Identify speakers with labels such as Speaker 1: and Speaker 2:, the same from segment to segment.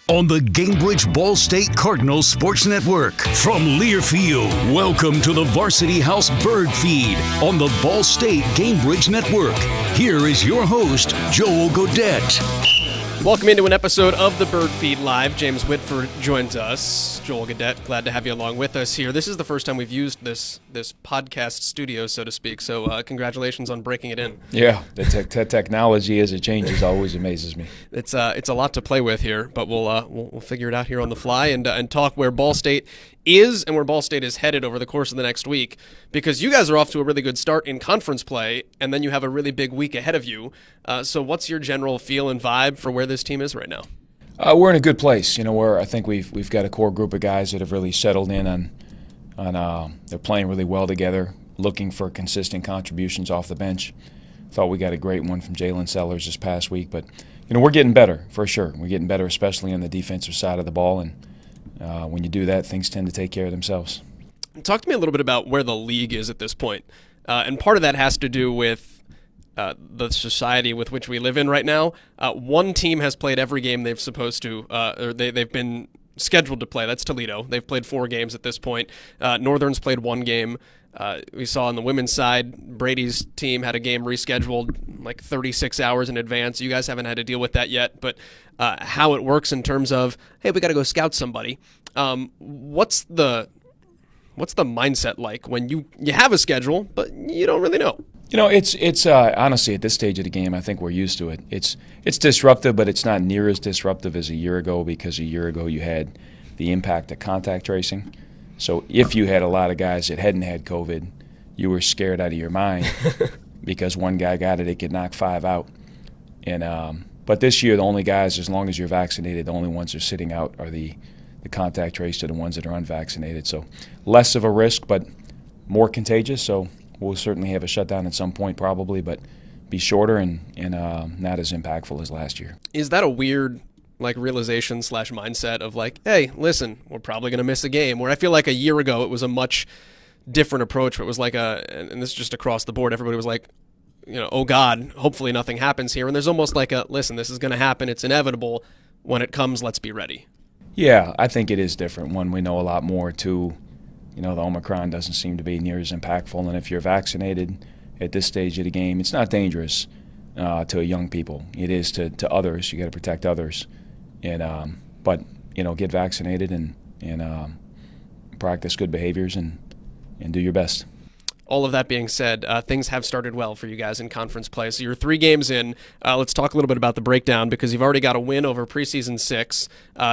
Speaker 1: on the Cambridge Ball State Cardinals Sports Network. From Learfield, welcome to the Varsity House BirdFeed on the Ball State Cambridge Network. Here is your host, Joel Godette.
Speaker 2: Welcome into an episode of the BirdFeed Live. James Whitford joins us. Joel Godette, glad to have you along with us here. This is the first time we've used this podcast studio, so to speak, so congratulations on breaking it in.
Speaker 3: Yeah, the technology as it changes always amazes me.
Speaker 2: It's a lot to play with here, but we'll figure it out here on the fly and talk where Ball State is and where Ball State is headed over the course of the next week, because you guys are off to a really good start in conference play, and then you have a really big week ahead of you. So what's your general feel and vibe for where this team is right now?
Speaker 3: We're in a good place. Where I think we've got a core group of guys that have really settled in on they're playing really well together, looking for consistent contributions off the bench. Thought we got a great one from Jalen Sellers this past week, but we're getting better for sure. We're getting better, especially on the defensive side of the ball, and when you do that, things tend to take care of themselves.
Speaker 2: Talk to me a little bit about where the league is at this point, and part of that has to do with the society with which we live in right now. One team has played every game they've supposed to, or they've been scheduled to play. That's Toledo. They've played 4 games at this point. Northern's played 1 game. We saw on the women's side, Brady's team had a game rescheduled like 36 hours in advance. You guys haven't had to deal with that yet, but how it works in terms of, hey, we got to go scout somebody. What's the mindset like when you have a schedule, but you don't really know?
Speaker 3: It's honestly, at this stage of the game, I think we're used to it. It's disruptive, but it's not near as disruptive as a year ago, because a year ago you had the impact of contact tracing. So if you had a lot of guys that hadn't had COVID, you were scared out of your mind because one guy got it could knock 5 out. And but this year, the only guys, as long as you're vaccinated, the only ones that are sitting out are the contact traced are the ones that are unvaccinated. So less of a risk, but more contagious. So we'll certainly have a shutdown at some point probably, but be shorter and not as impactful as last year. Is
Speaker 2: that a weird realization / mindset of hey, listen, we're probably going to miss a game, where I feel like a year ago it was a much different approach, where it was and this is just across the board, everybody was oh God, hopefully nothing happens here. And there's almost listen, this is going to happen. It's inevitable. When it comes, let's be ready.
Speaker 3: Yeah, I think it is different. One, we know a lot more. Two, the Omicron doesn't seem to be near as impactful. And if you're vaccinated at this stage of the game, it's not dangerous to young people. It is to others. You got to protect others. And but get vaccinated and practice good behaviors and do your best.
Speaker 2: All of that being said, things have started well for you guys in conference play. So you're 3 games in. Let's talk a little bit about the breakdown, because you've already got a win over preseason 6.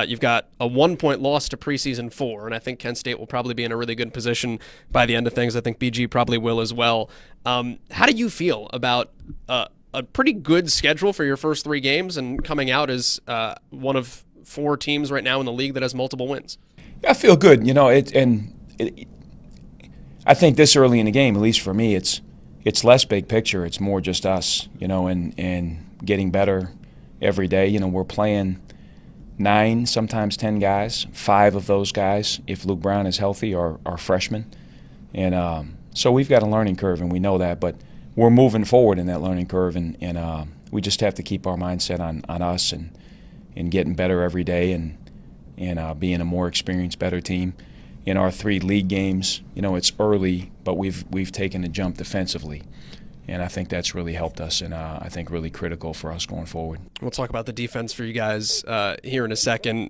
Speaker 2: You've got a 1-point loss to preseason 4, and I think Kent State will probably be in a really good position by the end of things. I think BG probably will as well. How do you feel about a pretty good schedule for your first 3 games and coming out as one of 4 teams right now in the league that has multiple wins?
Speaker 3: I feel good. I think this early in the game, at least for me, it's less big picture. It's more just us, and getting better every day. We're playing 9, sometimes 10 guys. 5 of those guys, if Luke Brown is healthy, are freshmen. And so we've got a learning curve, and we know that. But we're moving forward in that learning curve, and we just have to keep our mindset on us and getting better every day and being a more experienced, better team. In our 3 league games, it's early, but we've taken a jump defensively, and I think that's really helped us, and I think really critical for us going forward.
Speaker 2: We'll talk about the defense for you guys here in a second.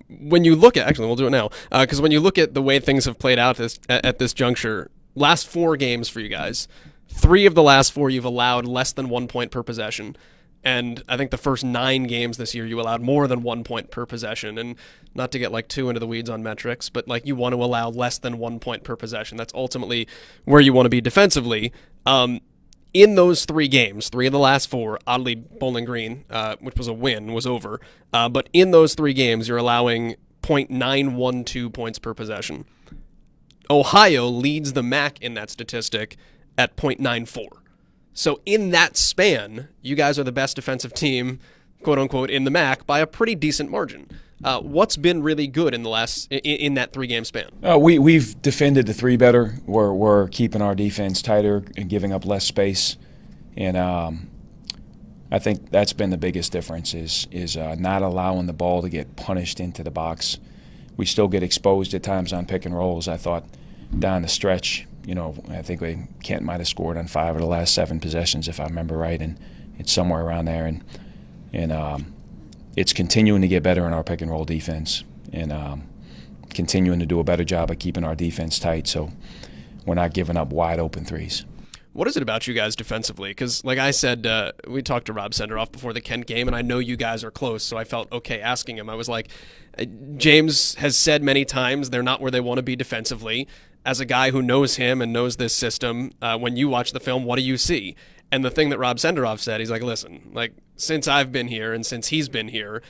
Speaker 2: When you look at, actually, we'll do it now, because when you look at the way things have played out at this juncture, last 4 games for you guys, 3 of the last 4 you've allowed less than 1 point per possession. And I think the first 9 games this year, you allowed more than 1 point per possession. And not to get too into the weeds on metrics, but you want to allow less than 1 point per possession. That's ultimately where you want to be defensively. In those 3 games, 3 of the last 4, oddly Bowling Green, which was a win, was over. But in those 3 games, you're allowing .912 points per possession. Ohio leads the MAC in that statistic at .94. So in that span, you guys are the best defensive team, quote unquote, in the MAC by a pretty decent margin. What's been really good in that 3-game span?
Speaker 3: We've defended the 3 better. We're keeping our defense tighter and giving up less space. And I think that's been the biggest difference is not allowing the ball to get punished into the box. We still get exposed at times on pick and rolls. I thought down the stretch, I think Kent might have scored on 5 of the last 7 possessions, if I remember right, and it's somewhere around there. And it's continuing to get better in our pick and roll defense, and continuing to do a better job of keeping our defense tight, so we're not giving up wide open threes.
Speaker 2: What is it about you guys defensively? Because, like I said, we talked to Rob Senderoff before the Kent game, and I know you guys are close, so I felt okay asking him. I was like, James has said many times they're not where they want to be defensively. As a guy who knows him and knows this system, when you watch the film, what do you see? And the thing that Rob Senderoff said, he's like, listen, since I've been here and since he's been here,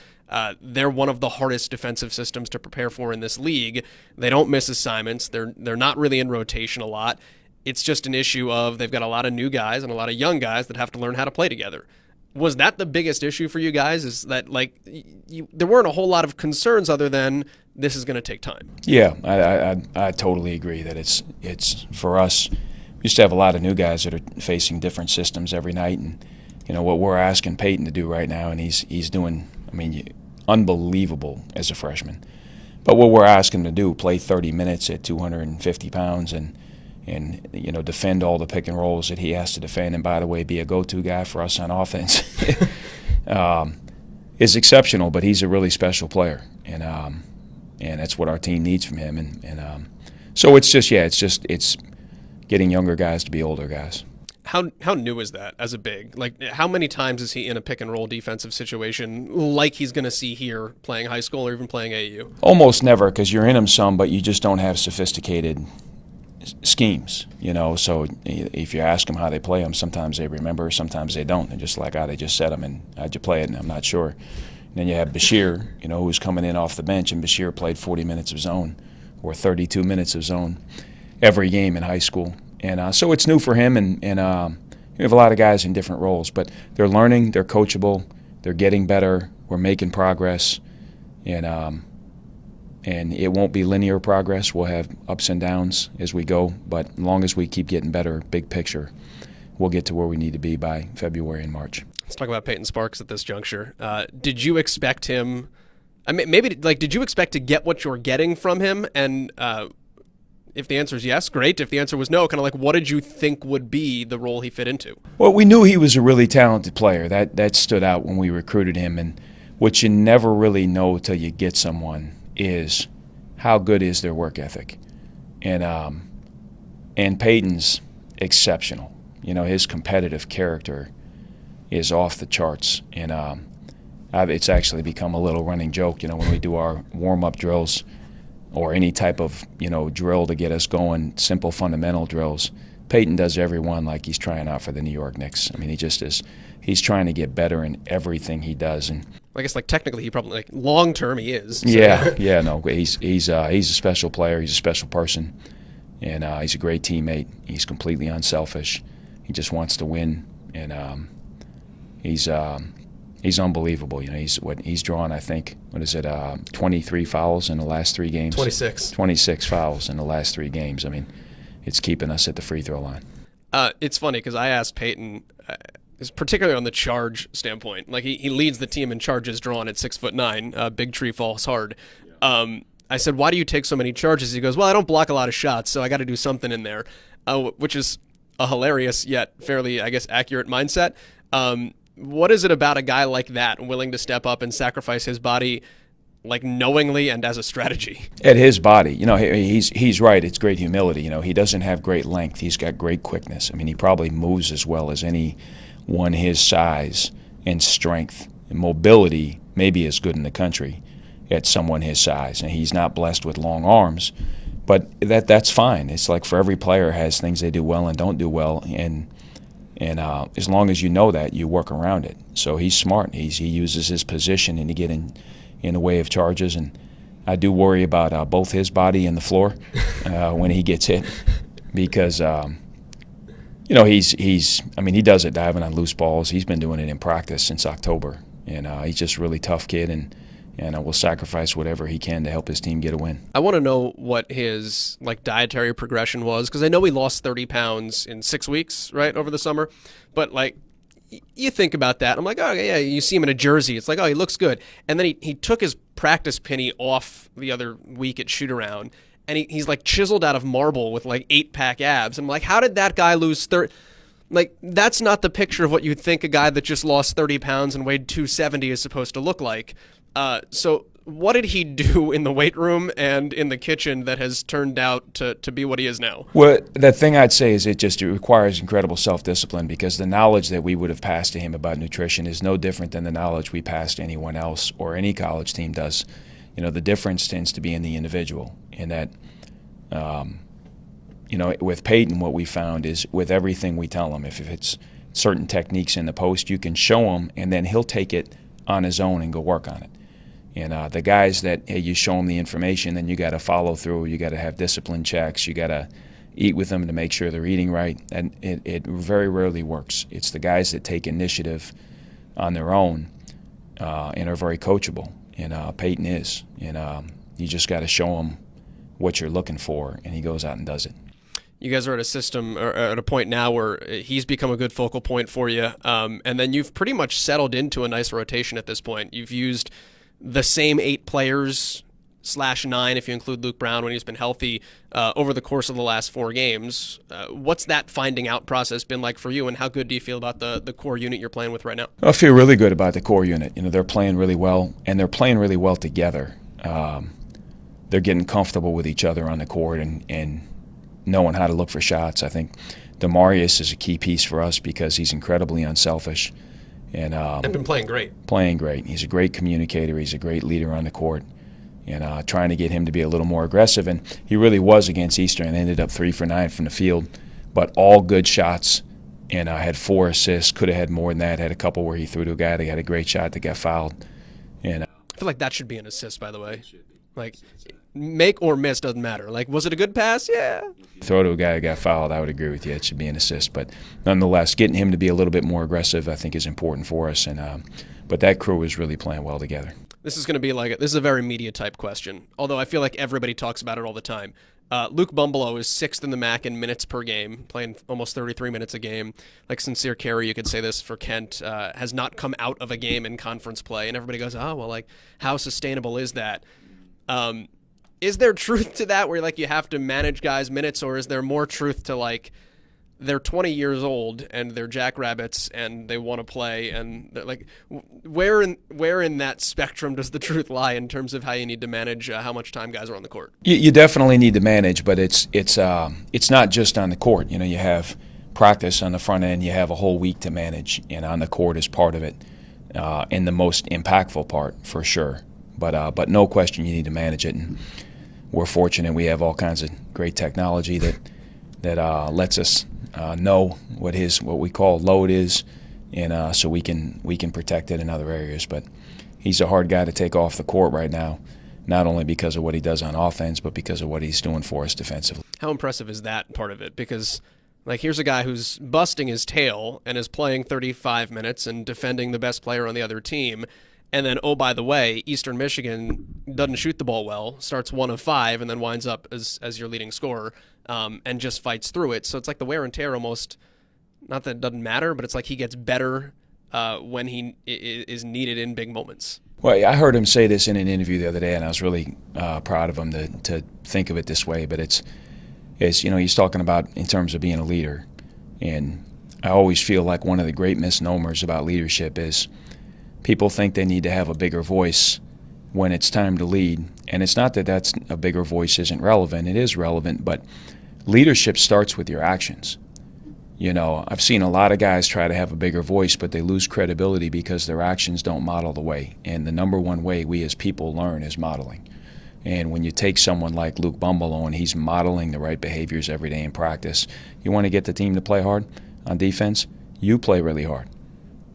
Speaker 2: they're one of the hardest defensive systems to prepare for in this league. They don't miss assignments. They're not really in rotation a lot. It's just an issue of they've got a lot of new guys and a lot of young guys that have to learn how to play together. Was that the biggest issue for you guys, is that there weren't a whole lot of concerns other than this is going to take time?
Speaker 3: Yeah, I totally agree that it's for us. We used to have a lot of new guys that are facing different systems every night, and what we're asking Peyton to do right now, and he's doing, unbelievable as a freshman. But what we're asking him to do, play 30 minutes at 250 pounds and defend all the pick and rolls that he has to defend, and by the way, be a go-to guy for us on offense, is exceptional. But he's a really special player, and that's what our team needs from him. And so it's getting younger guys to be older guys.
Speaker 2: How new is that as a big? How many times is he in a pick and roll defensive situation like he's going to see here playing high school or even playing AAU?
Speaker 3: Almost never, because you're in them some, but you just don't have sophisticated schemes, so if you ask them how they play them, sometimes they remember, sometimes they don't. They're just like, they just said them, and how'd you play it? And I'm not sure. And then you have Bashir, who's coming in off the bench, and Bashir played 40 minutes of zone or 32 minutes of zone every game in high school. And so it's new for him, and we have a lot of guys in different roles, but they're learning, they're coachable, they're getting better, we're making progress, and it won't be linear progress. We'll have ups and downs as we go, but as long as we keep getting better, big picture, we'll get to where we need to be by February and March.
Speaker 2: Let's talk about Peyton Sparks at this juncture. Did you expect him, did you expect to get what you're getting from him? And if the answer is yes, great. If the answer was no, what did you think would be the role he fit into?
Speaker 3: Well, we knew he was a really talented player. That stood out when we recruited him, and what you never really know till you get someone is how good is their work ethic. And Peyton's exceptional. His competitive character is off the charts. And it's actually become a little running joke, when we do our warm-up drills or any type of, drill to get us going, simple fundamental drills. Peyton does every one like he's trying out for the New York Knicks. He just is. He's trying to get better in everything he does. And
Speaker 2: I guess technically he probably long term he is. So.
Speaker 3: Yeah, no, he's a special player. He's a special person, and he's a great teammate. He's completely unselfish. He just wants to win, and he's unbelievable. He's drawn, I think, 23 fouls in the last 3 games. 26 fouls in the last 3 games. It's keeping us at the free throw line.
Speaker 2: It's funny because I asked Peyton. Is particularly on the charge standpoint. He leads the team in charges drawn at 6'9". Big tree falls hard. I said, why do you take so many charges? He goes, well, I don't block a lot of shots, so I got to do something in there, which is a hilarious yet fairly, accurate mindset. What is it about a guy like that willing to step up and sacrifice his body knowingly and as a strategy?
Speaker 3: At his body, he's right. It's great humility. He doesn't have great length. He's got great quickness. He probably moves as well as anyone his size and strength and mobility, maybe as good in the country at someone his size. And he's not blessed with long arms, but that's fine. It's for every player has things they do well and don't do well, and as long as you know that, you work around it. So he's smart. He uses his position and to get in the way of charges, and I do worry about both his body and the floor when he gets hit, because he does it diving on loose balls. He's been doing it in practice since October, and he's just a really tough kid, and will sacrifice whatever he can to help his team get a win.
Speaker 2: I want to know what his dietary progression was, because I know he lost 30 pounds in 6 weeks, right, over the summer, but you think about that. I'm like, oh, yeah, you see him in a jersey. It's like, oh, he looks good. And then he took his practice penny off the other week at shoot-around, and he's like chiseled out of marble with like 8-pack abs. I'm like, how did that guy lose 30? Like, that's not the picture of what you'd think a guy that just lost 30 pounds and weighed 270 is supposed to look like. So what did he do in the weight room and in the kitchen that has turned out to be what he is now?
Speaker 3: Well, the thing I'd say is it requires incredible self-discipline, because the knowledge that we would have passed to him about nutrition is no different than the knowledge we pass to anyone else or any college team does. The difference tends to be in the individual, in that with Peyton, what we found is with everything we tell him, if it's certain techniques in the post, you can show him, and then he'll take it on his own and go work on it. And the guys that, hey, you show them the information, then you got to follow through. You got to have discipline checks. You got to eat with them to make sure they're eating right. And it very rarely works. It's the guys that take initiative on their own and are very coachable. And Peyton is. And you just got to show him what you're looking for, and he goes out and does it.
Speaker 2: You guys are at a system, or at a point now where he's become a good focal point for you, and then you've pretty much settled into a nice rotation at this point. You've used the same 8 players /9, if you include Luke Brown when he's been healthy, over the course of the last 4 games. What's that finding out process been like for you, and how good do you feel about the core unit you're playing with right now?
Speaker 3: I feel really good about the core unit. They're playing really well, and they're playing really well together. They're getting comfortable with each other on the court and knowing how to look for shots. I think Demarius is a key piece for us because he's incredibly unselfish. And
Speaker 2: been playing great.
Speaker 3: Playing great. He's a great communicator. He's a great leader on the court. And trying to get him to be a little more aggressive. And he really was against Eastern and ended up 3 for 9 from the field. But all good shots, and had 4 assists. Could have had more than that. Had a couple where he threw to a guy that had a great shot that got fouled. And
Speaker 2: I feel like that should be an assist, by the way. Like, make or miss doesn't matter. Like, was it a good pass? Yeah.
Speaker 3: Throw to a guy who got fouled, I would agree with you. It should be an assist. But nonetheless, getting him to be a little bit more aggressive, I think, is important for us. And but that crew is really playing well together.
Speaker 2: This is going to be this is a very media-type question, although I feel like everybody talks about it all the time. Luke Bumbleau is 6th in the MAC in minutes per game, playing almost 33 minutes a game. Like Sincere Carey, you could say this for Kent, has not come out of a game in conference play. And everybody goes, oh, well, like, how sustainable is that? Is there truth to that where you have to manage guys' minutes, or is there more truth to they're 20 years old and they're jackrabbits and they want to play, and where in that spectrum does the truth lie in terms of how you need to manage how much time guys are on the court?
Speaker 3: You definitely need to manage, but it's not just on the court. You have practice on the front end. You have a whole week to manage, and on the court is part of it, and the most impactful part for sure. But no question you need to manage it, and we're fortunate we have all kinds of great technology that lets us know what we call load is, and so we can protect it in other areas. But he's a hard guy to take off the court right now, not only because of what he does on offense, but because of what he's doing for us defensively.
Speaker 2: How impressive is that part of it? Because here's a guy who's busting his tail and is playing 35 minutes and defending the best player on the other team. And then, oh, by the way, Eastern Michigan doesn't shoot the ball well, starts 1 of 5, and then winds up as your leading scorer, and just fights through it. So it's like the wear and tear almost, not that it doesn't matter, but it's like he gets better when he is needed in big moments.
Speaker 3: Well, I heard him say this in an interview the other day, and I was really proud of him to think of it this way. But it's he's talking about in terms of being a leader. And I always feel like one of the great misnomers about leadership is people think they need to have a bigger voice when it's time to lead. And it's not that that's a bigger voice isn't relevant. It is relevant, but leadership starts with your actions. I've seen a lot of guys try to have a bigger voice, but they lose credibility because their actions don't model the way. And the number one way we as people learn is modeling. And when you take someone like Luke Bumbleau and he's modeling the right behaviors every day in practice, you want to get the team to play hard on defense, you play really hard.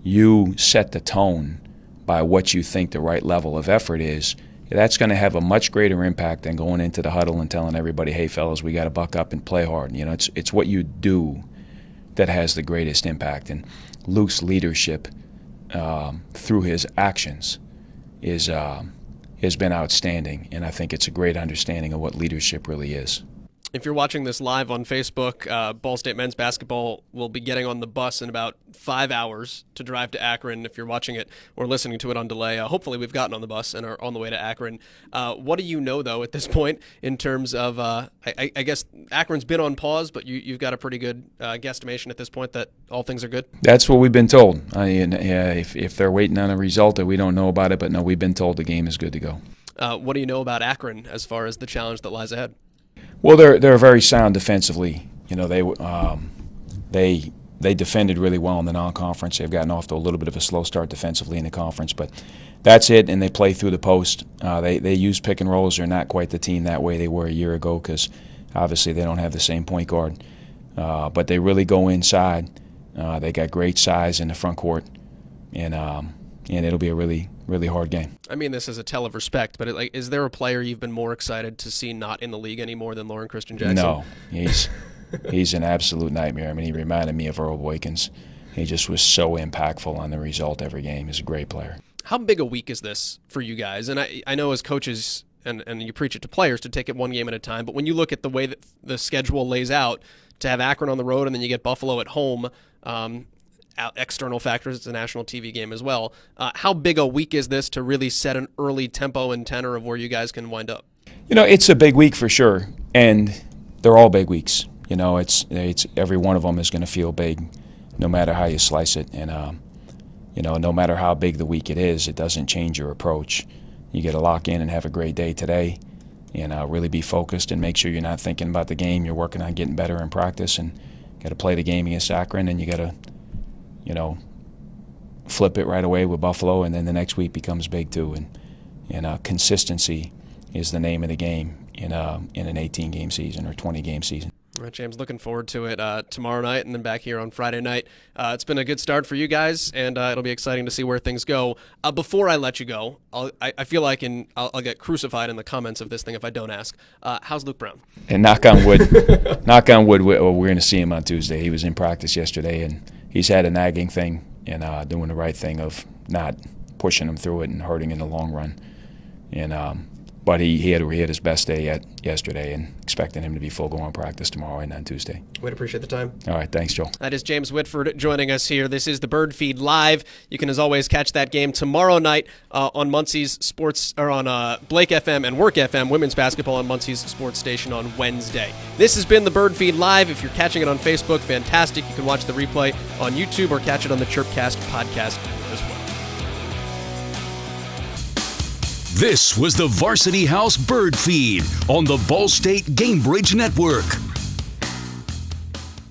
Speaker 3: You set the tone by what you think the right level of effort is. That's going to have a much greater impact than going into the huddle and telling everybody, hey, fellas, we got to buck up and play hard. It's what you do that has the greatest impact. And Luke's leadership through his actions has been outstanding, and I think it's a great understanding of what leadership really is.
Speaker 2: If you're watching this live on Facebook, Ball State men's basketball will be getting on the bus in about 5 hours to drive to Akron. If you're watching it or listening to it on delay, hopefully we've gotten on the bus and are on the way to Akron. What do you know, though, at this point in terms of, I guess Akron's been on pause, but you've got a pretty good guesstimation at this point that all things are good?
Speaker 3: That's what we've been told. If they're waiting on a result that we don't know about it, but no, we've been told the game is good to go.
Speaker 2: What do you know about Akron as far as the challenge that lies ahead?
Speaker 3: Well, they're very sound defensively. You know, they defended really well in the non-conference. They've gotten off to a little bit of a slow start defensively in the conference, but that's it. And they play through the post. They use pick and rolls. They're not quite the team that way they were a year ago because obviously they don't have the same point guard. But they really go inside. They got great size in the front court, and it'll be a really hard game.
Speaker 2: I mean this as a tell of respect, but is there a player you've been more excited to see not in the league anymore than Lauren Christian Jackson?
Speaker 3: No, he's an absolute nightmare. I mean, he reminded me of Earl Boykins. He just was so impactful on the result every game. He's a great player.
Speaker 2: How big a week is this for you guys? And I know as coaches, and you preach it to players to take it one game at a time, but when you look at the way that the schedule lays out, to have Akron on the road and then you get Buffalo at home, external factors, it's a national TV game as well. How big a week is this to really set an early tempo and tenor of where you guys can wind up?
Speaker 3: You know, it's a big week for sure, and they're all big weeks. You know, it's every one of them is going to feel big, no matter how you slice it. And you know, no matter how big the week it is, it doesn't change your approach. You got to lock in and have a great day today, and really be focused and make sure you're not thinking about the game. You're working on getting better in practice, and got to play the game against Akron, and you got to, you know, flip it right away with Buffalo, and then the next week becomes big too. And consistency is the name of the game in an 18-game season or 20-game season.
Speaker 2: All right, James, looking forward to it tomorrow night and then back here on Friday night. It's been a good start for you guys, and it'll be exciting to see where things go. Before I let you go, I feel like I'll get crucified in the comments of this thing if I don't ask. How's Luke Brown?
Speaker 3: And knock on wood, knock on wood, we're going to see him on Tuesday. He was in practice yesterday, and he's had a nagging thing and doing the right thing of not pushing him through it and hurting in the long run. And but he had his best day yesterday, and expecting him to be full go on practice tomorrow and on Tuesday.
Speaker 2: We'd appreciate the time.
Speaker 3: All right, thanks, Joel.
Speaker 2: That is James Whitford joining us here. This is the BirdFeed Live. You can, as always, catch that game tomorrow night on Muncie's Sports, or on Blake FM and Work FM, women's basketball on Muncie's Sports Station on Wednesday. This has been the BirdFeed Live. If you're catching it on Facebook, fantastic. You can watch the replay on YouTube or catch it on the Chirpcast podcast as well.
Speaker 1: This was the Varsity House Bird Feed on the Ball State Gamebridge Network.